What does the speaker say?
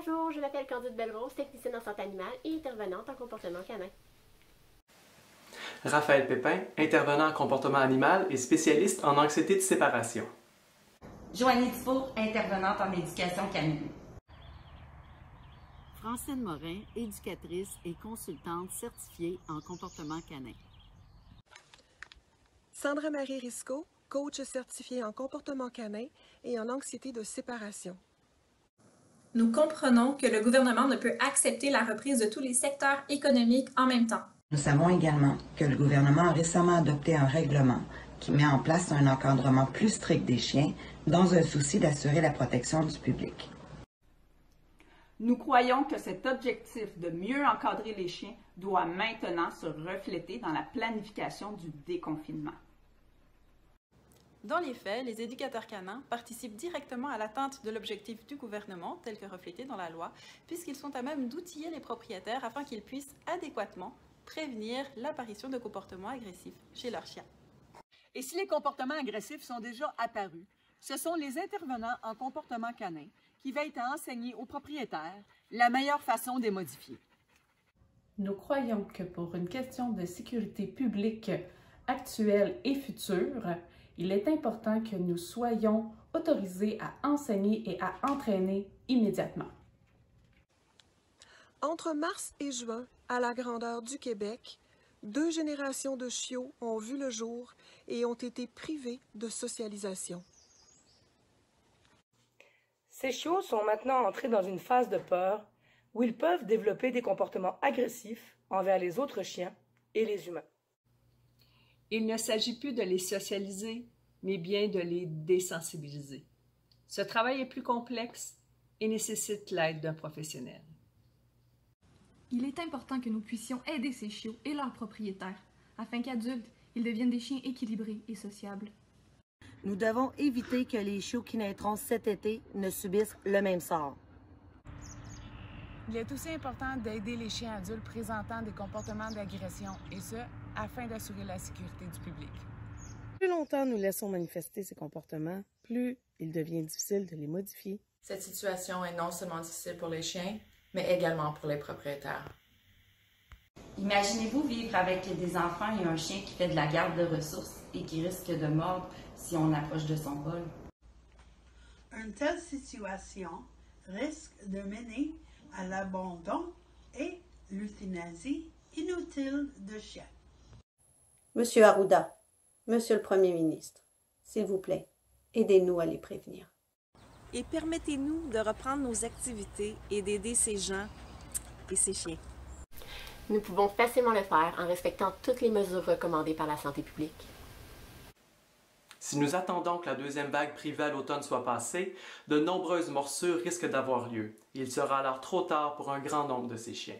Bonjour, je m'appelle Candide Belrose, technicienne en santé animale et intervenante en comportement canin. Raphaël Pépin, intervenant en comportement animal et spécialiste en anxiété de séparation. Joanie Dufault, intervenante en éducation canine. Francine Morin, éducatrice et consultante certifiée en comportement canin. Sandra-Marie Risco, coach certifiée en comportement canin et en anxiété de séparation. Nous comprenons que le gouvernement ne peut accepter la reprise de tous les secteurs économiques en même temps. Nous savons également que le gouvernement a récemment adopté un règlement qui met en place un encadrement plus strict des chiens dans un souci d'assurer la protection du public. Nous croyons que cet objectif de mieux encadrer les chiens doit maintenant se refléter dans la planification du déconfinement. Dans les faits, les éducateurs canins participent directement à l'atteinte de l'objectif du gouvernement, tel que reflété dans la loi, puisqu'ils sont à même d'outiller les propriétaires afin qu'ils puissent adéquatement prévenir l'apparition de comportements agressifs chez leurs chiens. Et si les comportements agressifs sont déjà apparus, ce sont les intervenants en comportement canin qui veillent à enseigner aux propriétaires la meilleure façon de les modifier. Nous croyons que pour une question de sécurité publique actuelle et future, il est important que nous soyons autorisés à enseigner et à entraîner immédiatement. Entre mars et juin, à la grandeur du Québec, 2 générations de chiots ont vu le jour et ont été privés de socialisation. Ces chiots sont maintenant entrés dans une phase de peur où ils peuvent développer des comportements agressifs envers les autres chiens et les humains. Il ne s'agit plus de les socialiser, mais bien de les désensibiliser. Ce travail est plus complexe et nécessite l'aide d'un professionnel. Il est important que nous puissions aider ces chiots et leurs propriétaires, afin qu'adultes, ils deviennent des chiens équilibrés et sociables. Nous devons éviter que les chiots qui naîtront cet été ne subissent le même sort. Il est aussi important d'aider les chiens adultes présentant des comportements d'agression, et ce, afin d'assurer la sécurité du public. Plus longtemps nous laissons manifester ces comportements, plus il devient difficile de les modifier. Cette situation est non seulement difficile pour les chiens, mais également pour les propriétaires. Imaginez-vous vivre avec des enfants et un chien qui fait de la garde de ressources et qui risque de mordre si on approche de son vol. Une telle situation risque de mener à l'abandon et l'euthanasie inutile de chiens. Monsieur Arruda, Monsieur le Premier ministre, s'il vous plaît, aidez-nous à les prévenir. Et permettez-nous de reprendre nos activités et d'aider ces gens et ces chiens. Nous pouvons facilement le faire en respectant toutes les mesures recommandées par la santé publique. Si nous attendons que la deuxième vague privée à l'automne soit passée, de nombreuses morsures risquent d'avoir lieu. Il sera alors trop tard pour un grand nombre de ces chiens.